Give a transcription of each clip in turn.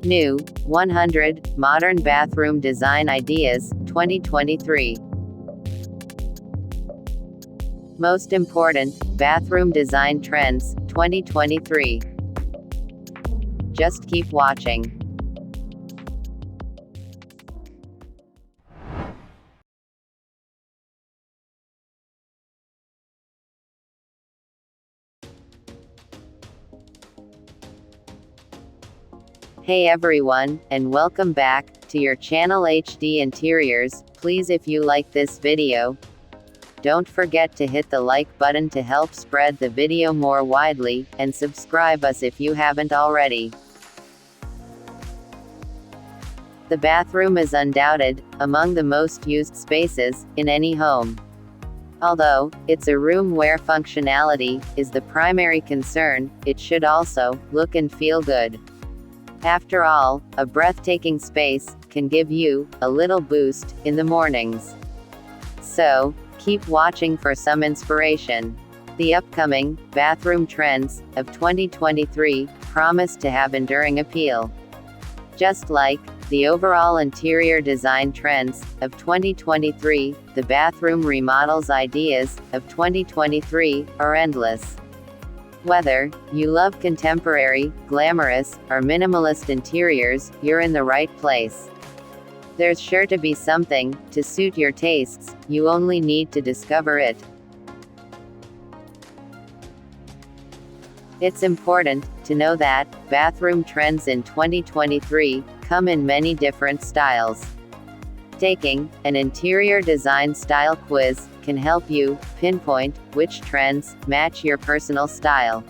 New 100 Modern Bathroom Design Ideas, 2023. Most Important Bathroom Design Trends, 2023. Just keep watching. Hey everyone, and welcome back to your channel HD Interiors. Please, if you like this video, don't forget to hit the like button to help spread the video more widely, and subscribe us if you haven't already. The bathroom is undoubted among the most used spaces in any home. Although it's a room where functionality is the primary concern, it should also look and feel good. After all, a breathtaking space can give you a little boost in the mornings. So, keep watching for some inspiration. The upcoming bathroom trends of 2023 promise to have enduring appeal. Just like the overall interior design trends of 2023, the bathroom remodels ideas of 2023 are endless. Whether you love contemporary, glamorous, or minimalist interiors, you're in the right place. There's sure to be something to suit your tastes, you only need to discover it. It's important to know that bathroom trends in 2023 come in many different styles. Taking an interior design style quiz can help you pinpoint which trends match your personal style.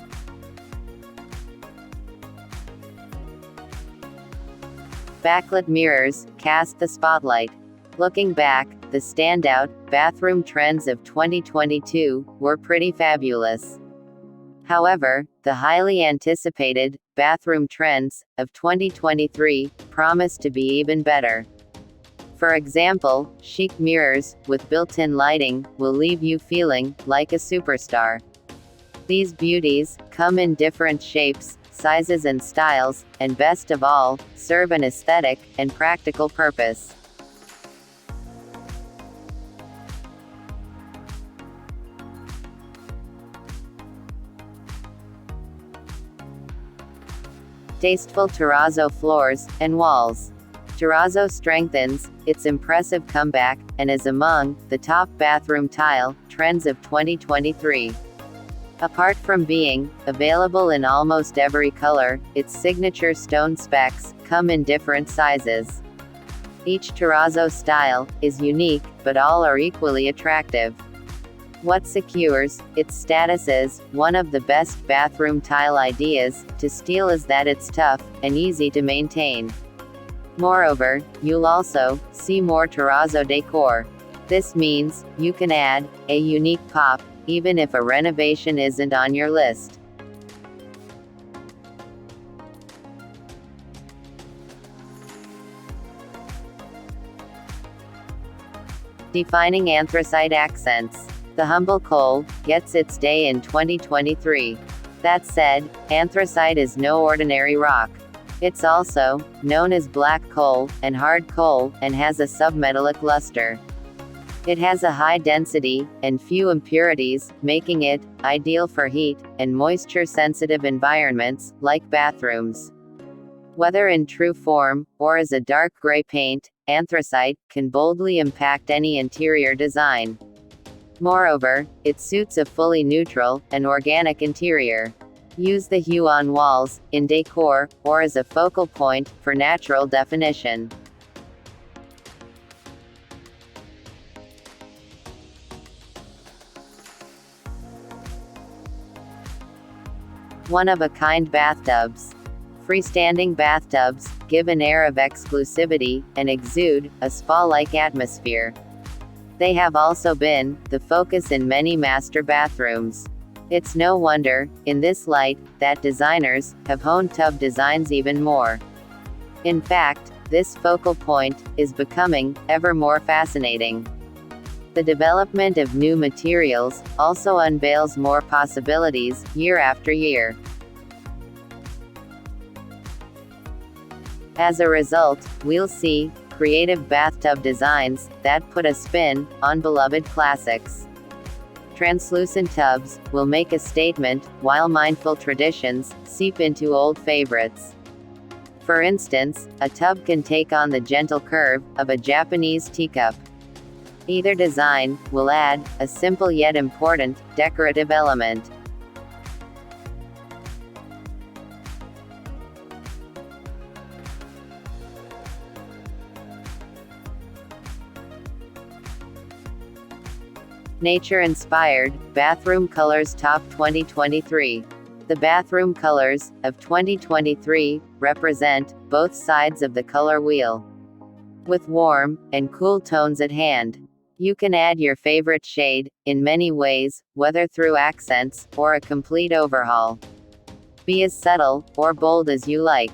Backlit mirrors cast the spotlight. Looking back, the standout bathroom trends of 2022 were pretty fabulous. However, the highly anticipated bathroom trends of 2023 promise to be even better. For example, chic mirrors with built-in lighting will leave you feeling like a superstar. These beauties come in different shapes, sizes and styles, and best of all, serve an aesthetic and practical purpose. Tasteful terrazzo floors and walls. Terrazzo strengthens its impressive comeback, and is among the top bathroom tile trends of 2023. Apart from being available in almost every color, its signature stone specks come in different sizes. Each terrazzo style is unique, but all are equally attractive. What secures its status as one of the best bathroom tile ideas to steal is that it's tough and easy to maintain. Moreover, you'll also see more terrazzo decor. This means you can add a unique pop, even if a renovation isn't on your list. Defining anthracite accents. The humble coal gets its day in 2023. That said, anthracite is no ordinary rock. It's also known as black coal and hard coal, and has a submetallic luster. It has a high density and few impurities, making it ideal for heat and moisture-sensitive environments like bathrooms. Whether in true form or as a dark gray paint, anthracite can boldly impact any interior design. Moreover, it suits a fully neutral and organic interior. Use the hue on walls, in decor, or as a focal point for natural definition. One-of-a-kind bathtubs. Freestanding bathtubs give an air of exclusivity and exude a spa-like atmosphere. They have also been the focus in many master bathrooms. It's no wonder, in this light, that designers have honed tub designs even more. In fact, this focal point is becoming ever more fascinating. The development of new materials also unveils more possibilities year after year. As a result, we'll see creative bathtub designs that put a spin on beloved classics. Translucent tubs will make a statement, while mindful traditions seep into old favorites. For instance, a tub can take on the gentle curve of a Japanese teacup. Either design will add a simple yet important decorative element. Nature-inspired bathroom colors top 2023. The bathroom colors of 2023 represent both sides of the color wheel. With warm and cool tones at hand, you can add your favorite shade in many ways, whether through accents or a complete overhaul. Be as subtle or bold as you like.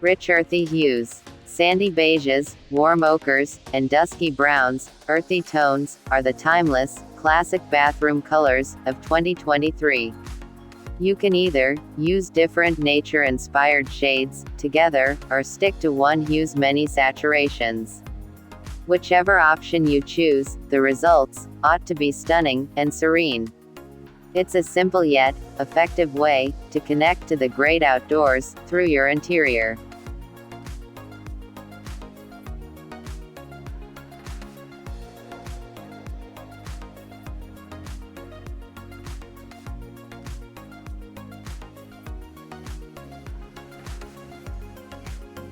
Rich earthy hues. Sandy beiges, warm ochres, and dusky browns, earthy tones, are the timeless, classic bathroom colors of 2023. You can either use different nature-inspired shades together, or stick to one hue's many saturations. Whichever option you choose, the results ought to be stunning and serene. It's a simple yet effective way to connect to the great outdoors through your interior.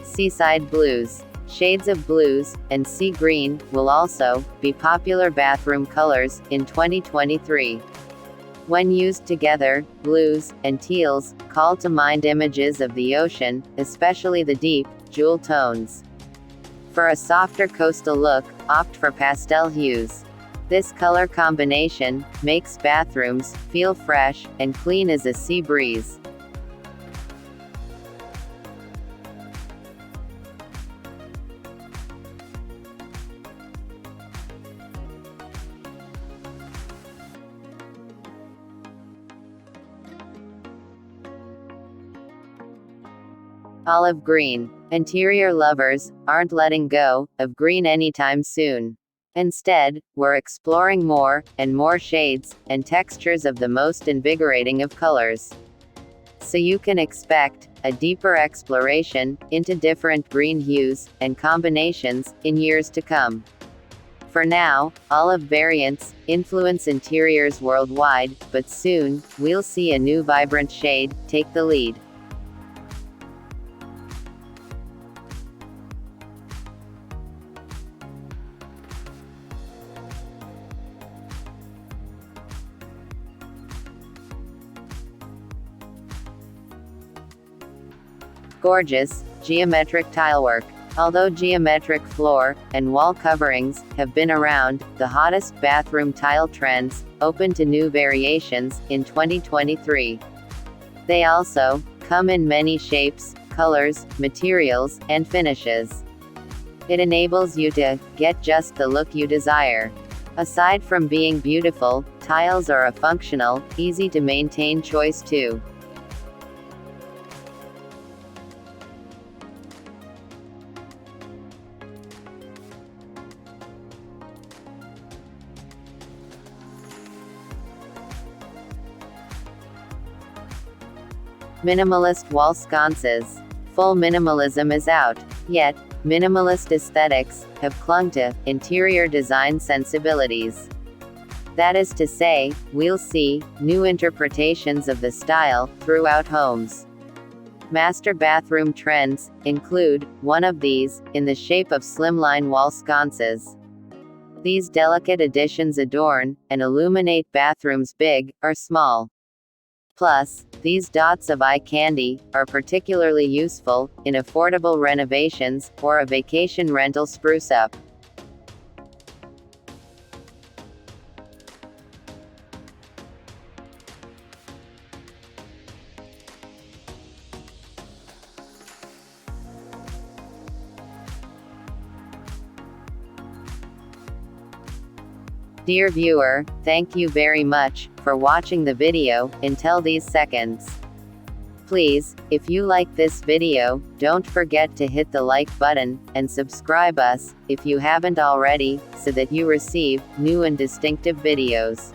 Seaside blues. Shades of blues and sea green will also be popular bathroom colors in 2023. When used together, blues and teals call to mind images of the ocean, especially the deep, jewel tones. For a softer coastal look, opt for pastel hues. This color combination makes bathrooms feel fresh and clean as a sea breeze. Olive green. Interior lovers aren't letting go of green anytime soon. Instead, we're exploring more and more shades and textures of the most invigorating of colors. So you can expect a deeper exploration into different green hues and combinations in years to come. For now, olive variants influence interiors worldwide, but soon, we'll see a new vibrant shade take the lead. Gorgeous, geometric tilework. Although geometric floor and wall coverings have been around, the hottest bathroom tile trends open to new variations in 2023. They also come in many shapes, colors, materials, and finishes. It enables you to get just the look you desire. Aside from being beautiful, tiles are a functional, easy to maintain choice too. Minimalist wall sconces. Full minimalism is out. Yet, minimalist aesthetics have clung to interior design sensibilities. That is to say, we'll see new interpretations of the style throughout homes. Master bathroom trends include one of these, in the shape of slimline wall sconces. These delicate additions adorn and illuminate bathrooms big or small. Plus, these dots of eye candy are particularly useful in affordable renovations or a vacation rental spruce-up. Dear viewer, thank you very much for watching the video until these seconds. Please, if you like this video, don't forget to hit the like button, and subscribe us, if you haven't already, so that you receive new and distinctive videos.